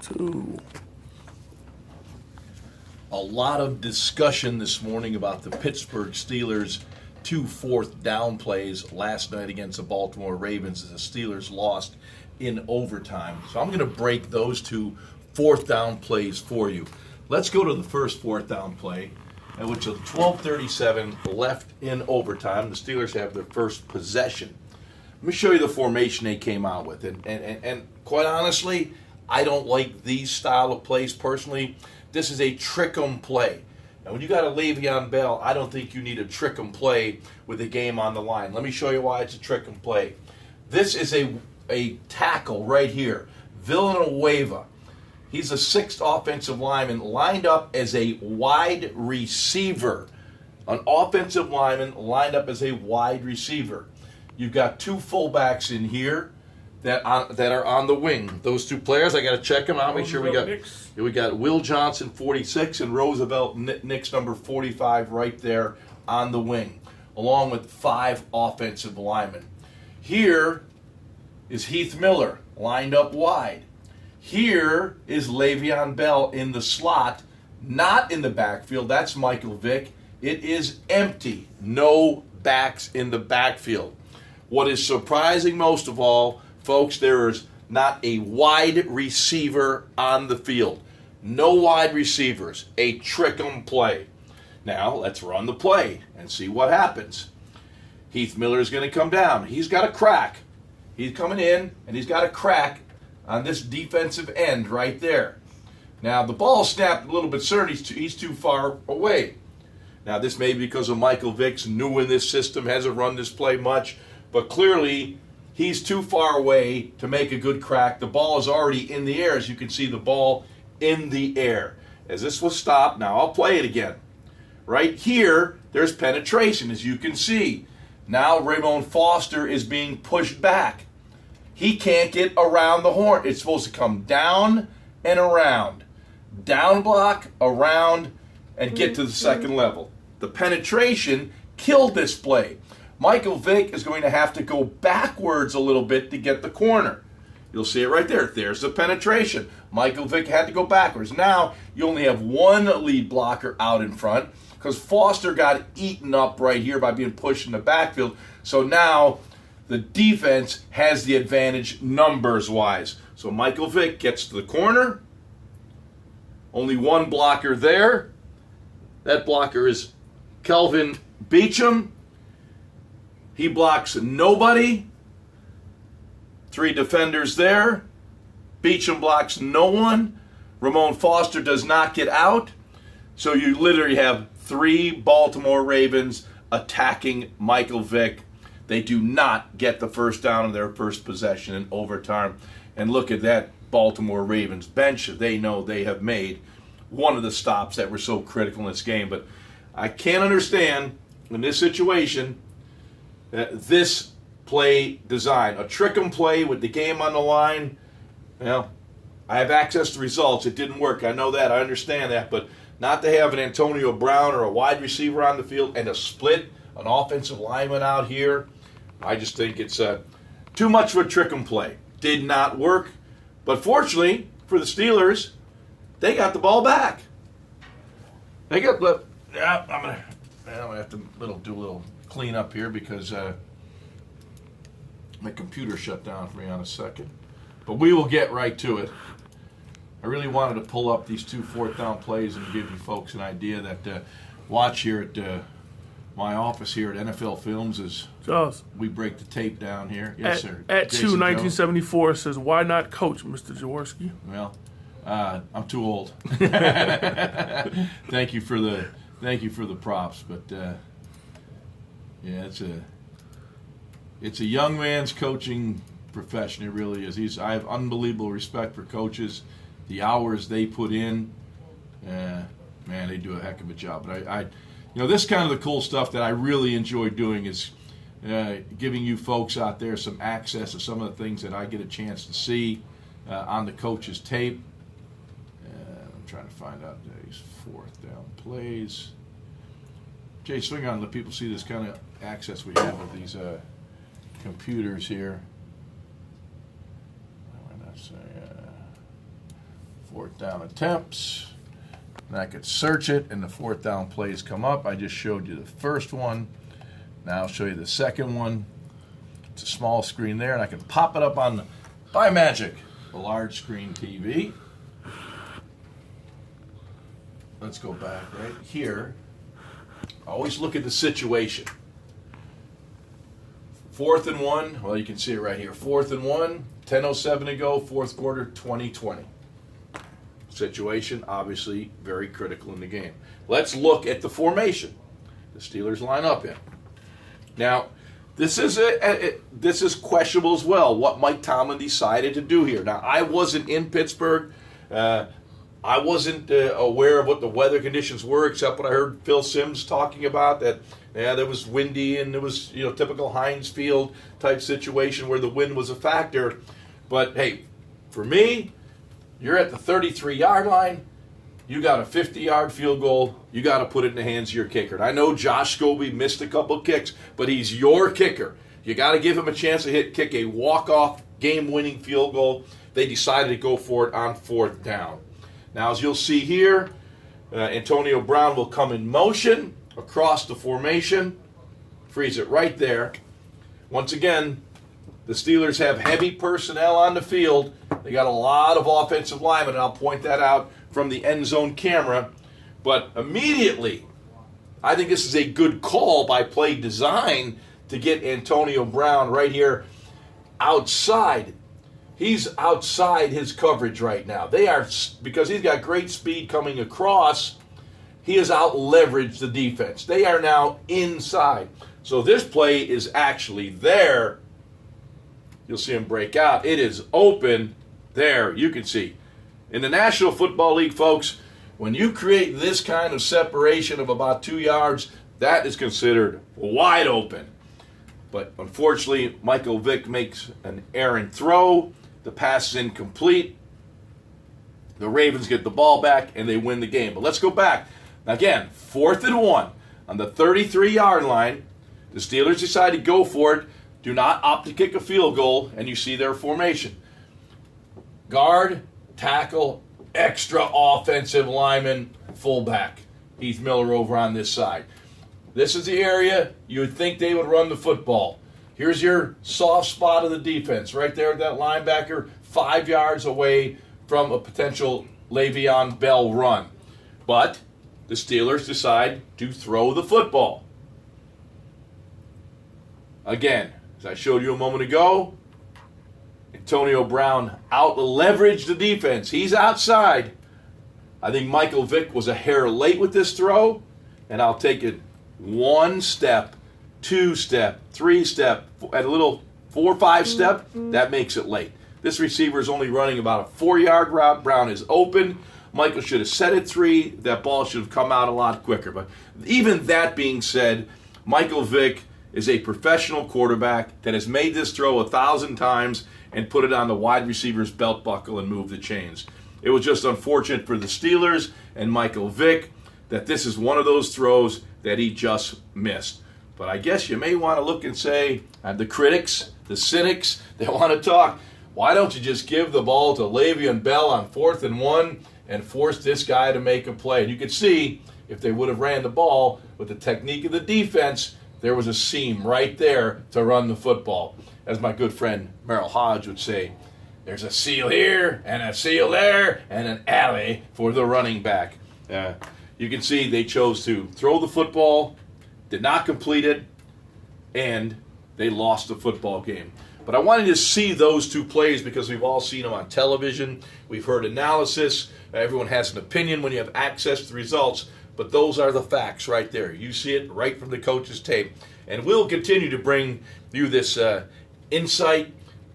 2. A lot of discussion this morning about the Pittsburgh Steelers' 2 fourth-down plays last night against the Baltimore Ravens as the Steelers lost in overtime. So I'm going to break those 2 fourth-down plays for you. Let's go to the first fourth-down play, which is 12:37 left in overtime. The Steelers have their first possession. Let me show you the formation they came out with. And quite honestly, I don't like these style of plays personally. This is a trick 'em play. Now, when you got a Le'Veon Bell, I don't think you need a trick 'em play with the game on the line. Let me show you why it's a trick 'em play. This is a tackle right here. Villanueva. He's a 6th offensive lineman lined up as a wide receiver. An offensive lineman lined up as a wide receiver. You've got 2 fullbacks in here that are on the wing. Those 2 players, I got to check them out. Make sure we got Will Johnson, 46, and Roosevelt Nix, number 45, right there on the wing, along with 5 offensive linemen. Here is Heath Miller lined up wide. Here is Le'Veon Bell in the slot, not in the backfield. That's Michael Vick. It is empty. No backs in the backfield. What is surprising most of all, folks, there is not a wide receiver on the field. No wide receivers. A trick 'em play. Now, let's run the play and see what happens. Heath Miller is going to come down. He's got a crack. He's coming in, and he's got a crack on this defensive end right there. Now, the ball snapped a little bit certain. He's too far away. Now, this may be because of Michael Vick's new in this system, hasn't run this play much, but clearly he's too far away to make a good crack. The ball is already in the air. As you can see, the ball in the air. As this was stopped, now I'll play it again. Right here, there's penetration, as you can see. Now Ramon Foster is being pushed back. He can't get around the horn. It's supposed to come down and around. Down block, around, and get to the second level. The penetration killed this play. Michael Vick is going to have to go backwards a little bit to get the corner. You'll see it right there. There's the penetration. Michael Vick had to go backwards. Now you only have 1 lead blocker out in front because Foster got eaten up right here by being pushed in the backfield. So now the defense has the advantage numbers-wise. So Michael Vick gets to the corner. Only 1 blocker there. That blocker is Kelvin Beachum. He blocks nobody. 3 defenders there. Beachum blocks no one. Ramon Foster does not get out. So you literally have 3 Baltimore Ravens attacking Michael Vick. They do not get the first down in their first possession in overtime. And look at that Baltimore Ravens bench. They know they have made one of the stops that were so critical in this game. But I can't understand in this situation this play design. A trick 'em play with the game on the line. Well, I have access to results. It didn't work. I know that. I understand that. But not to have an Antonio Brown or a wide receiver on the field and a split, an offensive lineman out here, I just think it's too much of a trick 'em play. Did not work. But fortunately for the Steelers, they got the ball back. They got the... Yeah, I'm gonna have to do a little clean up here because my computer shut down for me on a second. But we will get right to it. I really wanted to pull up these 2 fourth-down plays and give you folks an idea that watch here at my office here at NFL Films as we break the tape down here. Yes, sir. At 2/1974 says, "Why not coach, Mr. Jaworski?" Well, I'm too old. Thank you for the props, but yeah, it's a young man's coaching profession. It really is. I have unbelievable respect for coaches. The hours they put in, man, they do a heck of a job. But this kind of the cool stuff that I really enjoy doing is giving you folks out there some access to some of the things that I get a chance to see on the coach's tape. I'm trying to find out these fourth down plays. Jay, swing on, let people see this kind of access we have with these computers here. Why not say Fourth down attempts. And I could search it, and the fourth down plays come up. I just showed you the first one. Now I'll show you the second one. It's a small screen there, and I can pop it up on, by magic, a large screen TV. Let's go back right here. Always look at the situation. 4th and 1. Well, you can see it right here. 4th and 1. 10:07 to go. Fourth quarter. 2020. Situation obviously very critical in the game. Let's look at the formation the Steelers line up in. Now, this is questionable as well. What Mike Tomlin decided to do here. Now, I wasn't in Pittsburgh. I wasn't aware of what the weather conditions were, except what I heard Phil Simms talking about, that there was windy and it was typical Heinz Field type situation where the wind was a factor. But hey, for me, you're at the 33-yard line. You got a 50-yard field goal. You got to put it in the hands of your kicker. And I know Josh Scobie missed a couple kicks, but he's your kicker. You got to give him a chance to kick a walk-off game-winning field goal. They decided to go for it on 4th down. Now, as you'll see here, Antonio Brown will come in motion across the formation, freeze it right there. Once again, the Steelers have heavy personnel on the field. They got a lot of offensive linemen, and I'll point that out from the end zone camera. But immediately, I think this is a good call by play design to get Antonio Brown right here outside. He's outside his coverage right now. They are, because he's got great speed coming across, he has out-leveraged the defense. They are now inside. So this play is actually there. You'll see him break out. It is open there. You can see. In the National Football League, folks, when you create this kind of separation of about 2 yards, that is considered wide open. But unfortunately, Michael Vick makes an errant throw. The pass is incomplete. The Ravens get the ball back, and they win the game. But let's go back. Again, 4th and 1 on the 33-yard line. The Steelers decide to go for it. Do not opt to kick a field goal, and you see their formation. Guard, tackle, extra offensive lineman, fullback. Heath Miller over on this side. This is the area you would think they would run the football. Here's your soft spot of the defense, right there at that linebacker, 5 yards away from a potential Le'Veon Bell run. But the Steelers decide to throw the football. Again, as I showed you a moment ago, Antonio Brown out-leveraged the defense. He's outside. I think Michael Vick was a hair late with this throw, and I'll take it 1 step, 2 step, 3 step, at a little 4 or 5 step, that makes it late. This receiver is only running about a 4-yard route. Brown is open. Michael should have set it 3. That ball should have come out a lot quicker. But even that being said, Michael Vick is a professional quarterback that has made this throw 1,000 times and put it on the wide receiver's belt buckle and moved the chains. It was just unfortunate for the Steelers and Michael Vick that this is one of those throws that he just missed. But I guess you may want to look and say, the critics, the cynics, they want to talk, why don't you just give the ball to Le'Veon Bell on 4th and 1 and force this guy to make a play? And you could see, if they would have ran the ball with the technique of the defense, there was a seam right there to run the football. As my good friend Merrill Hodge would say, there's a seal here and a seal there and an alley for the running back. You can see they chose to throw the football, did not complete it, and they lost the football game. But I wanted to see those 2 plays because we've all seen them on television. We've heard analysis. Everyone has an opinion when you have access to the results. But those are the facts right there. You see it right from the coach's tape. And we'll continue to bring you this insight,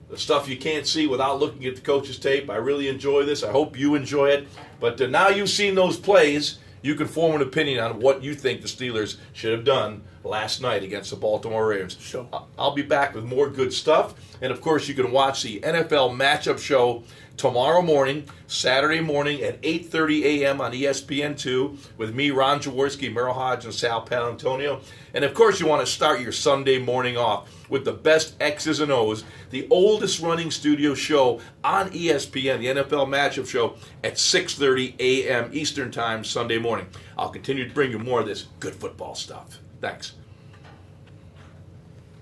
the stuff you can't see without looking at the coach's tape. I really enjoy this. I hope you enjoy it. But now you've seen those plays, you can form an opinion on what you think the Steelers should have done last night against the Baltimore Ravens. Sure. I'll be back with more good stuff. And, of course, you can watch the NFL Matchup Show tomorrow morning, Saturday morning at 8:30 a.m. on ESPN2 with me, Ron Jaworski, Merrill Hodge, and Sal Palantonio. And, of course, you want to start your Sunday morning off with the best X's and O's, the oldest running studio show on ESPN, the NFL Matchup Show, at 6:30 a.m. Eastern Time Sunday morning. I'll continue to bring you more of this good football stuff. Thanks.